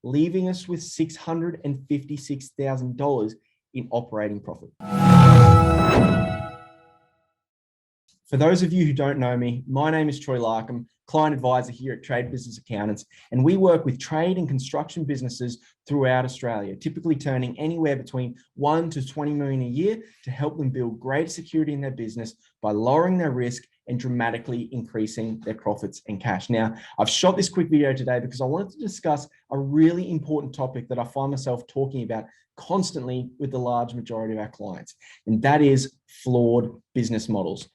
leaving us with $656,000 in operating profit. For those of you who don't know me, my name is Troy Larkham, client advisor here at Trade Business Accountants, and we work with trade and construction businesses throughout Australia, typically turning anywhere between 1 to 20 million a year to help them build greater security in their business by lowering their risk and dramatically increasing their profits and cash. Now, I've shot this quick video today because I wanted to discuss a really important topic that I find myself talking about constantly with the large majority of our clients, and that is flawed business models.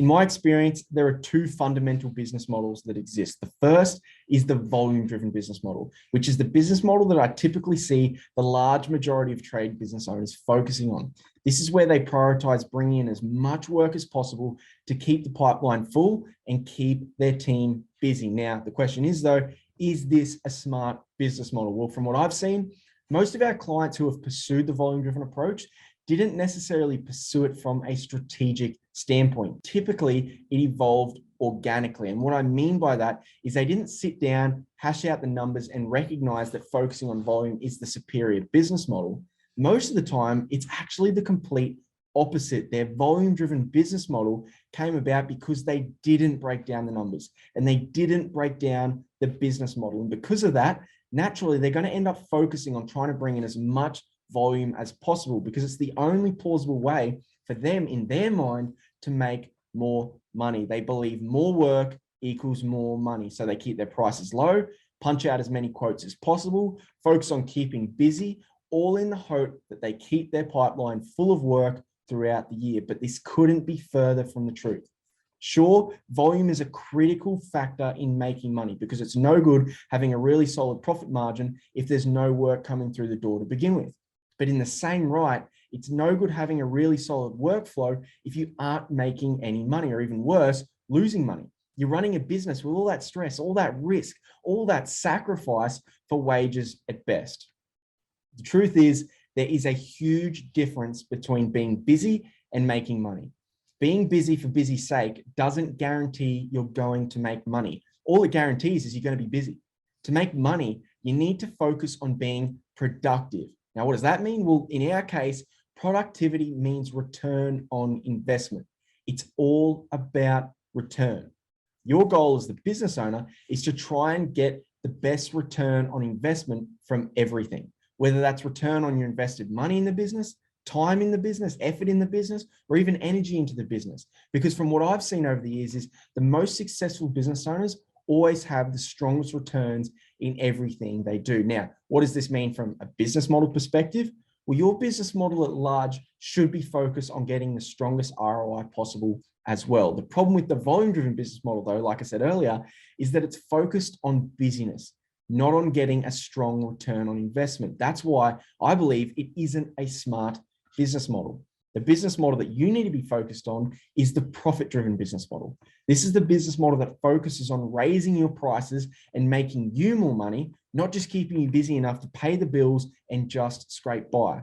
In my experience, there are two fundamental business models that exist. The first is the volume-driven business model, which is the business model that I typically see the large majority of trade business owners focusing on. This is where they prioritize bringing in as much work as possible to keep the pipeline full and keep their team busy. Now, the question is though, is this a smart business model? Well, from what I've seen, most of our clients who have pursued the volume-driven approach didn't necessarily pursue it from a strategic standpoint. Typically, it evolved organically. And what I mean by that is they didn't sit down, hash out the numbers, and recognize that focusing on volume is the superior business model. Most of the time, it's actually the complete opposite. Their volume-driven business model came about because they didn't break down the numbers and they didn't break down the business model. And because of that, naturally, they're going to end up focusing on trying to bring in as much volume as possible because it's the only plausible way for them in their mind to make more money. They believe more work equals more money. So they keep their prices low, punch out as many quotes as possible, focus on keeping busy, all in the hope that they keep their pipeline full of work throughout the year. But this couldn't be further from the truth. Sure, volume is a critical factor in making money because it's no good having a really solid profit margin if there's no work coming through the door to begin with. But in the same right, it's no good having a really solid workflow if you aren't making any money, or even worse, losing money. You're running a business with all that stress, all that risk, all that sacrifice for wages at best. The truth is, there is a huge difference between being busy and making money. Being busy for busy's sake doesn't guarantee you're going to make money. All it guarantees is you're going to be busy. To make money, you need to focus on being productive. Now, what does that mean? Well, in our case, productivity means return on investment. It's all about return. Your goal as the business owner is to try and get the best return on investment from everything, whether that's return on your invested money in the business, time in the business, effort in the business, or even energy into the business. Because from what I've seen over the years is the most successful business owners always have the strongest returns in everything they do. Now, what does this mean from a business model perspective? Well, your business model at large should be focused on getting the strongest ROI possible as well. The problem with the volume-driven business model, though, like I said earlier, is that it's focused on busyness, not on getting a strong return on investment. That's why I believe it isn't a smart business model. The business model that you need to be focused on is the profit-driven business model. This is the business model that focuses on raising your prices and making you more money, not just keeping you busy enough to pay the bills and just scrape by.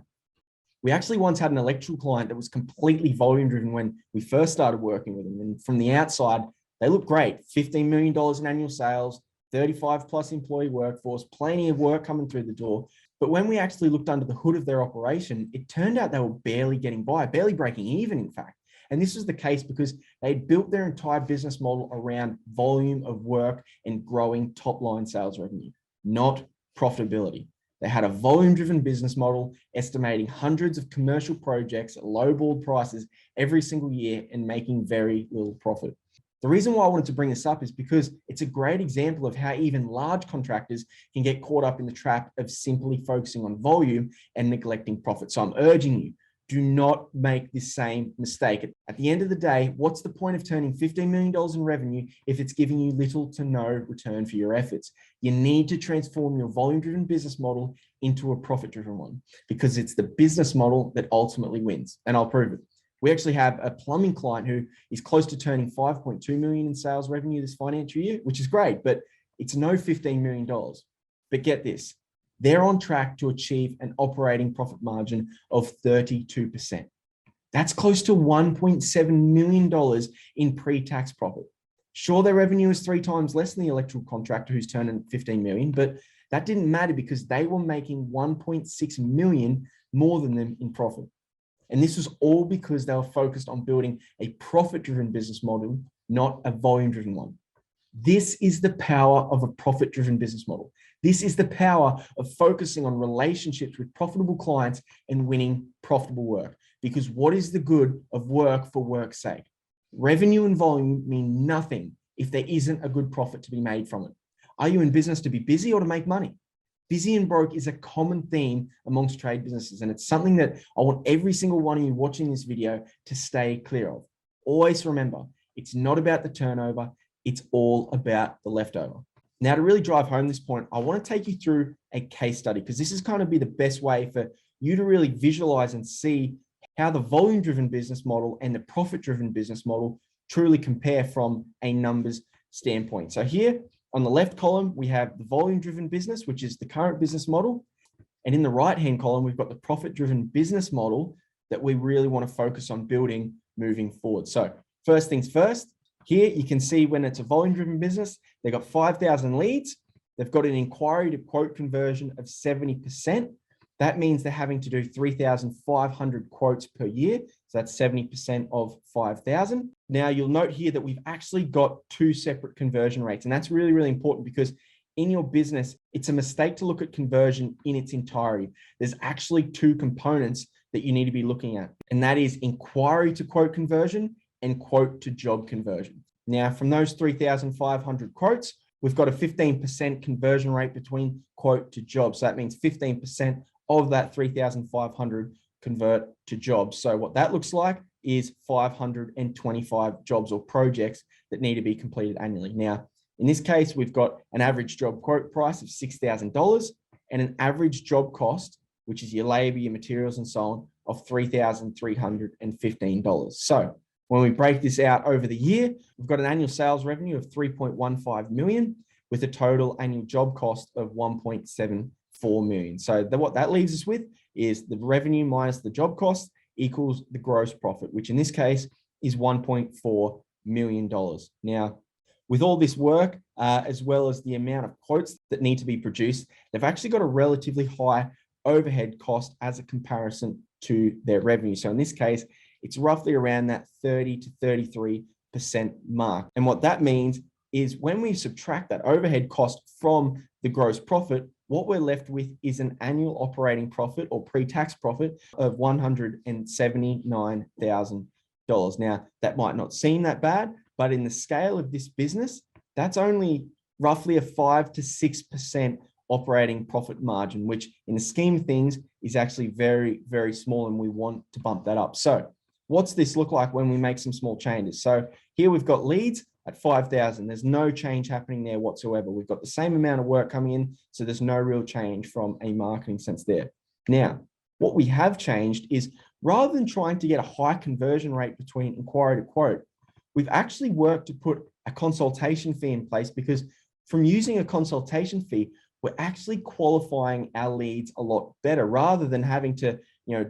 We actually once had an electrical client that was completely volume-driven when we first started working with them. And from the outside, they looked great. $15 million in annual sales, 35 plus employee workforce, plenty of work coming through the door. But when we actually looked under the hood of their operation, it turned out they were barely getting by, barely breaking even, in fact. And this was the case because they built their entire business model around volume of work and growing top-line sales revenue, not profitability. They had a volume-driven business model, estimating hundreds of commercial projects at lowball prices every single year and making very little profit. The reason why I wanted to bring this up is because it's a great example of how even large contractors can get caught up in the trap of simply focusing on volume and neglecting profit. So I'm urging you, do not make the same mistake. At the end of the day, what's the point of turning $15 million in revenue if it's giving you little to no return for your efforts? You need to transform your volume-driven business model into a profit-driven one because it's the business model that ultimately wins, and I'll prove it. We actually have a plumbing client who is close to turning 5.2 million in sales revenue this financial year, which is great, but it's no $15 million. But get this, they're on track to achieve an operating profit margin of 32%. That's close to $1.7 million in pre-tax profit. Sure, their revenue is 3 times less than the electrical contractor who's turning 15 million, but That didn't matter because they were making 1.6 million more than them in profit. And this was all because they were focused on building a profit-driven business model, not a volume-driven one. This is the power of a profit-driven business model. This is the power of focusing on relationships with profitable clients and winning profitable work. Because what is the good of work for work's sake? Revenue and volume mean nothing if there isn't a good profit to be made from it. Are you in business to be busy or to make money? Busy and broke is a common theme amongst trade businesses, and it's something that I want every single one of you watching this video to stay clear of. Always remember, it's not about the turnover, it's all about the leftover. Now, to really drive home this point, I want to take you through a case study because this is kind of be the best way for you to really visualize and see how the volume-driven business model and the profit-driven business model truly compare from a numbers standpoint. So here, on the left column, we have the volume-driven business, which is the current business model. And in the right-hand column, we've got the profit-driven business model that we really want to focus on building moving forward. So first things first, here you can see when it's a volume-driven business, they've got 5,000 leads. They've got an inquiry to quote conversion of 70%. That means they're having to do 3,500 quotes per year. So that's 70% of 5,000. Now you'll note here that we've actually got two separate conversion rates. And that's really, really important because in your business, it's a mistake to look at conversion in its entirety. There's actually two components that you need to be looking at. And that is inquiry to quote conversion and quote to job conversion. Now from those 3,500 quotes, we've got a 15% conversion rate between quote to job. So that means 15% of that 3,500 convert to jobs. So what that looks like is 525 jobs or projects that need to be completed annually. Now, in this case, we've got an average job quote price of $6,000 and an average job cost, which is your labor, your materials, and so on, of $3,315. So when we break this out over the year, we've got an annual sales revenue of 3.15 million with a total annual job cost of 1.74 million. So what that leaves us with is the revenue minus the job cost equals the gross profit, which in this case is $1.4 million. Now, with all this work, as well as the amount of quotes that need to be produced, they've actually got a relatively high overhead cost as a comparison to their revenue. So in this case, it's roughly around that 30 to 33% mark. And what that means is when we subtract that overhead cost from the gross profit, what we're left with is an annual operating profit or pre-tax profit of $179,000. Now, that might not seem that bad, but in the scale of this business, that's only roughly a 5 to 6% operating profit margin, which in the scheme of things is actually very, very small, and we want to bump that up. So what's this look like when we make some small changes? So here we've got leads at 5,000. There's no change happening there whatsoever. We've got the same amount of work coming in, so there's no real change from a marketing sense there. Now, what we have changed is rather than trying to get a high conversion rate between inquiry to quote, we've actually worked to put a consultation fee in place, because from using a consultation fee, we're actually qualifying our leads a lot better rather than having to,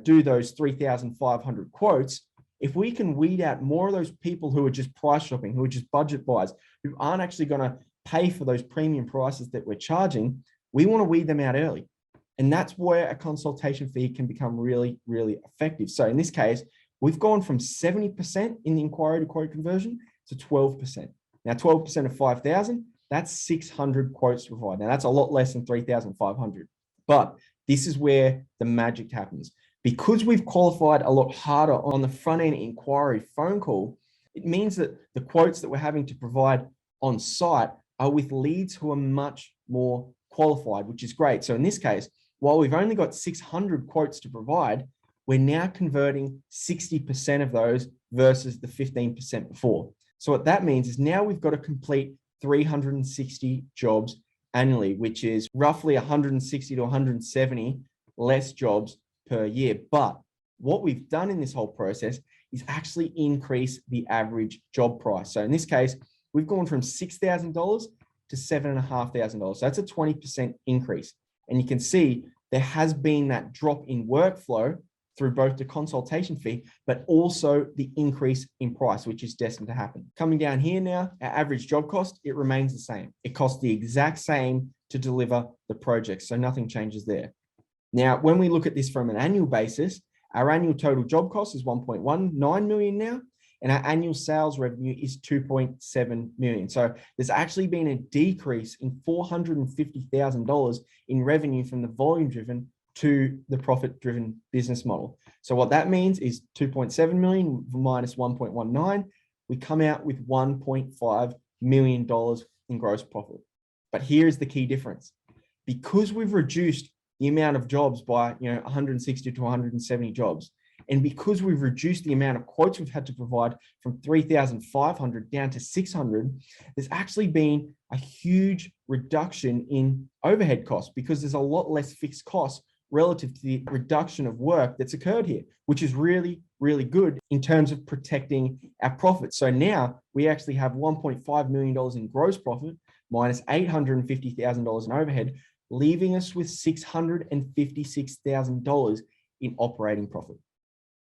do those 3,500 quotes. If we can weed out more of those people who are just price shopping, who are just budget buyers, who aren't actually going to pay for those premium prices that we're charging, we want to weed them out early. And that's where a consultation fee can become really, really effective. So in this case, we've gone from 70% in the inquiry to quote conversion to 12%. Now, 12% of 5,000, that's 600 quotes to provide. Now, that's a lot less than 3,500. But this is where the magic happens. Because we've qualified a lot harder on the front end inquiry phone call, it means that the quotes that we're having to provide on site are with leads who are much more qualified, which is great. So in this case, while we've only got 600 quotes to provide, we're now converting 60% of those versus the 15% before. So what that means is now we've got to complete 360 jobs annually, which is roughly 160 to 170 less jobs per year. But what we've done in this whole process is actually increase the average job price. So in this case, we've gone from $6,000 to $7,500. So that's a 20% increase. And you can see there has been that drop in workflow through both the consultation fee, but also the increase in price, which is destined to happen. Coming down here now, our average job cost, it remains the same. It costs the exact same to deliver the project, so nothing changes there. Now, when we look at this from an annual basis, our annual total job cost is 1.19 million now, and our annual sales revenue is 2.7 million. So there's actually been a decrease in $450,000 in revenue from the volume-driven to the profit-driven business model. So what that means is 2.7 million minus 1.19, we come out with $1.5 million in gross profit. But here's the key difference. Because we've reduced the amount of jobs by 160 to 170 jobs, and because we've reduced the amount of quotes we've had to provide from 3,500 down to 600, there's actually been a huge reduction in overhead costs because there's a lot less fixed costs relative to the reduction of work that's occurred here, which is really, really good in terms of protecting our profits. So now we actually have $1.5 million in gross profit minus $850,000 in overhead, leaving us with $656,000 in operating profit.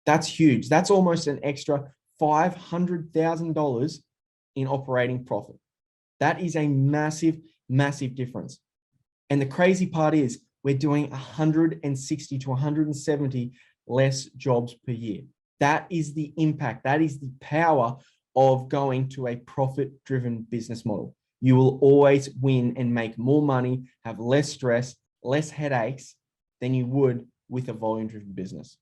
That's huge. That's almost an extra $500,000 in operating profit. That is a massive, massive difference. And the crazy part is we're doing 160 to 170 less jobs per year. That is the impact. That is the power of going to a profit-driven business model. You will always win and make more money, have less stress, less headaches than you would with a volume-driven business.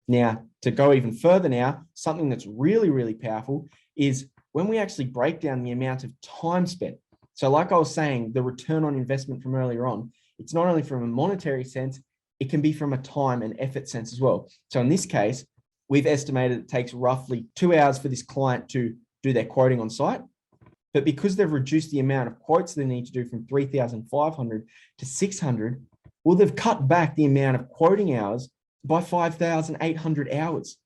Now, to go even further now, something that's really, really powerful is when we actually break down the amount of time spent. So like I was saying, the return on investment from earlier on, it's not only from a monetary sense, it can be from a time and effort sense as well. So in this case, we've estimated it takes roughly 2 hours for this client to do their quoting on site. But because they've reduced the amount of quotes they need to do from 3,500 to 600, well, they've cut back the amount of quoting hours by 5,800 hours.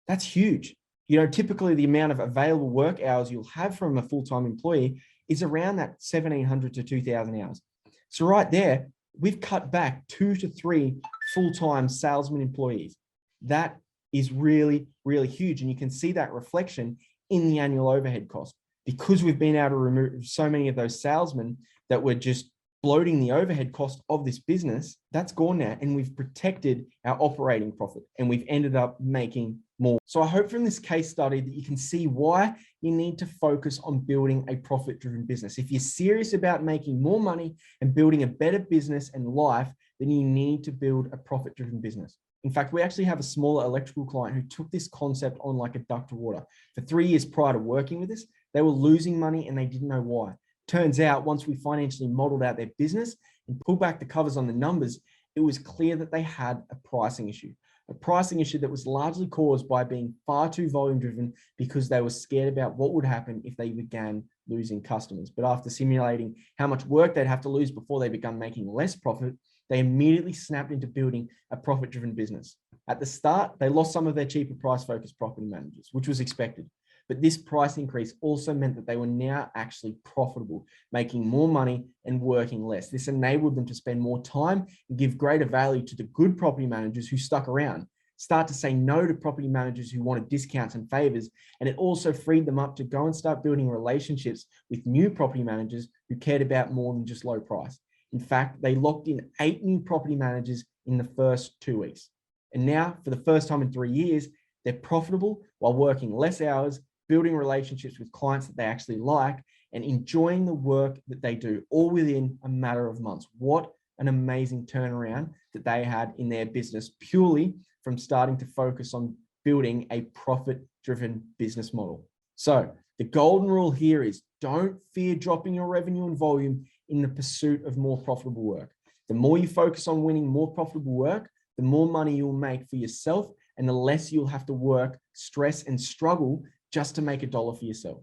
That's huge. Typically the amount of available work hours you'll have from a full-time employee is around that 1,700 to 2,000 hours. So right there, we've cut back 2 to 3 full-time salesman employees. That is really, really huge. And you can see that reflection in the annual overhead cost. Because we've been able to remove so many of those salesmen that were just bloating the overhead cost of this business, that's gone now, and we've protected our operating profit and we've ended up making more. So I hope from this case study that you can see why you need to focus on building a profit-driven business. If you're serious about making more money and building a better business and life, then you need to build a profit-driven business. In fact, we actually have a smaller electrical client who took this concept on like a duck to water. For 3 years prior to working with us, they were losing money and they didn't know why. Turns out once we financially modeled out their business and pulled back the covers on the numbers, it was clear that they had a pricing issue that was largely caused by being far too volume driven because they were scared about what would happen if they began losing customers. But after simulating how much work they'd have to lose before they began making less profit, they immediately snapped into building a profit-driven business. At the start, they lost some of their cheaper price-focused property managers, which was expected. But this price increase also meant that they were now actually profitable, making more money and working less. This enabled them to spend more time and give greater value to the good property managers who stuck around, start to say no to property managers who wanted discounts and favors. And it also freed them up to go and start building relationships with new property managers who cared about more than just low price. In fact, they locked in 8 new property managers in the first 2 weeks. And now, for the first time in 3 years, they're profitable while working less hours, building relationships with clients that they actually like, and enjoying the work that they do, all within a matter of months. What an amazing turnaround that they had in their business, purely from starting to focus on building a profit-driven business model. So the golden rule here is don't fear dropping your revenue and volume in the pursuit of more profitable work. The more you focus on winning more profitable work, the more money you'll make for yourself and the less you'll have to work, stress, and struggle just to make $1 for yourself.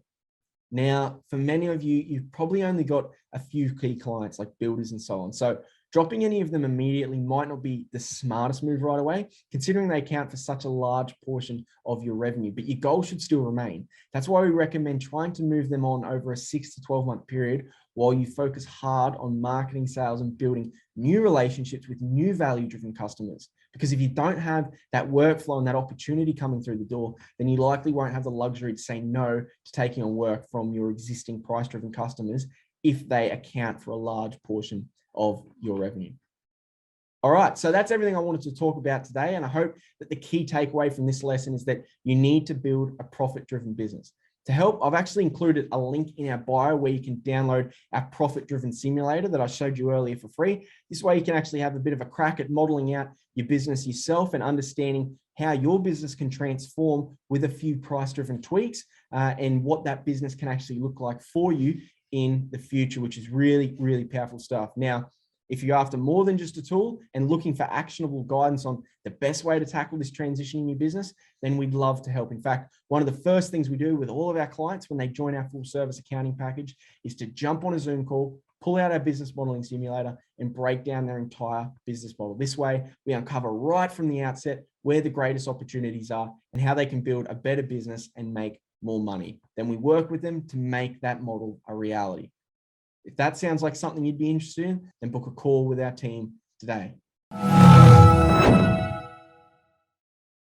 Now, for many of you, you've probably only got a few key clients like builders and so on. So dropping any of them immediately might not be the smartest move right away, considering they account for such a large portion of your revenue, but your goal should still remain. That's why we recommend trying to move them on over a 6 to 12 month period while you focus hard on marketing, sales, and building new relationships with new value-driven customers. Because if you don't have that workflow and that opportunity coming through the door, then you likely won't have the luxury to say no to taking on work from your existing price-driven customers if they account for a large portion of your revenue. All right, so that's everything I wanted to talk about today. And I hope that the key takeaway from this lesson is that you need to build a profit-driven business. To help, I've actually included a link in our bio where you can download our profit-driven simulator that I showed you earlier for free. This way you can actually have a bit of a crack at modeling out your business yourself and understanding how your business can transform with a few price-driven tweaks and what that business can actually look like for you in the future, which is really, really powerful stuff. Now, if you're after more than just a tool and looking for actionable guidance on the best way to tackle this transition in your business, then we'd love to help. In fact, one of the first things we do with all of our clients when they join our full service accounting package is to jump on a Zoom call, pull out our business modeling simulator and break down their entire business model. This way, we uncover right from the outset where the greatest opportunities are and how they can build a better business and make more money. Then we work with them to make that model a reality. If that sounds like something you'd be interested in, then book a call with our team today.